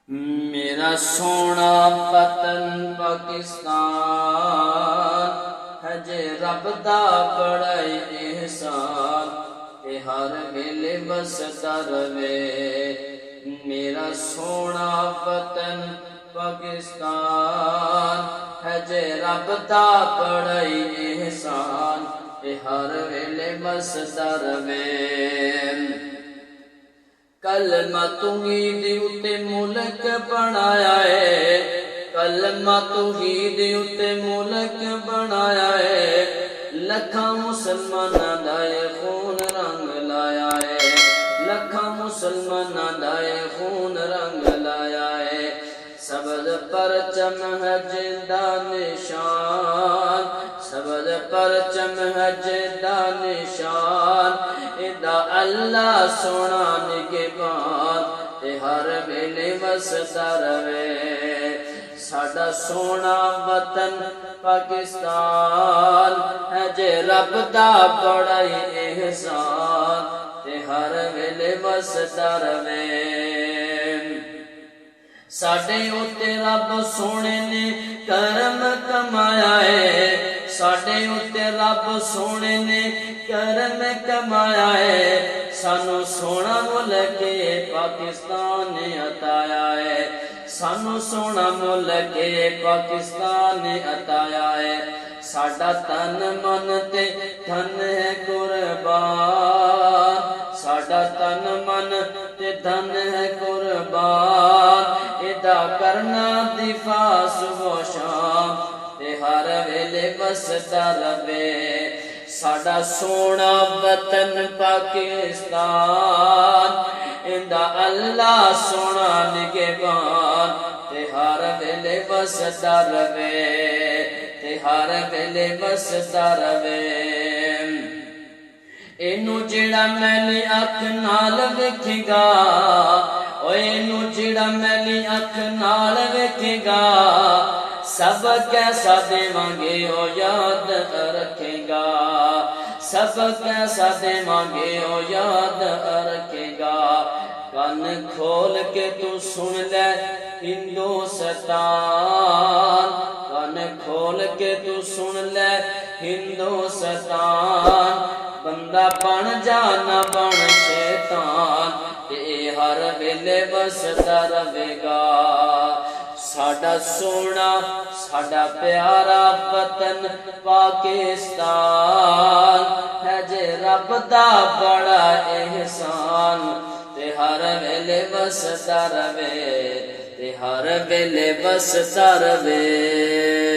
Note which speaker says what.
Speaker 1: میرا سونا وطن پاکستان ہے جے رب دا بڑا احسان کہ ہر ویلے بسدا رہے۔ میرا سونا وطن پاکستان ہے جے رب دا بڑا احسان کہ ہر ویلے بسدا رہے۔ کلمہ توحید اُتے ملک بنایا ہے، کلمہ توحید اُتے ملک بنایا ہے، لکھاں مسلماناں دا خون رنگ لایا ہے، لکھاں مسلماناں دا خون رنگ لایا ہے۔ سبز پرچم ہے جدا نشان، سبز پرچم ہے جدا نشان، ادا اللہ سونا نگہبان تے ہر ویلے وسدا رہے۔ ساڈا سونا وطن پاکستان ہے جے رب دا بڑا احسان تے ہر ویلے وسدا رہے۔ ساڈے اُتے رب سونے نے کرم کمایا ہے، ساڈے اُتے رب سونے نے کرم کمایا ہے، سانو سونا ملک پاکستان نے عطایا ہے، سانو سونا ملک پاکستان نے عطایا ہے۔ ساڈا تن من تے دھن ہے قربان، ساڈا تن من تے دھن ہے قربان، ادا کرنا دفاع صبح و شام تے ہر ویلے وسدا رہے۔ ساڈا سونا وطن پاکستان اندا اللہ سونا نگہبان تے ہر ویلے وسدا رہے، تے ہر ویلے وسدا رہے۔ اینو جڑا میلی اکھ نال ویکھے گا، او اینو جڑا میلی اکھ نال ویکھے گا، سب کیسا دیواں گے او یاد رکھے گا، سب کیسا دیواں گے او یاد رکھے گا۔ کن کھول کے تو سن لے ہندوستان، کن کھول کے تو سن لے ہندوستان، بندہ بن جانا بن شیطان تے ہر ویلے وسدا رہے گا۔ ساڈا سونا ساڈا پیارا وطن پاکستان ہے جے رب دا بڑا احسان تے ہر ویلے وسدا رہے، تے ہر ویلے وسدا رہے۔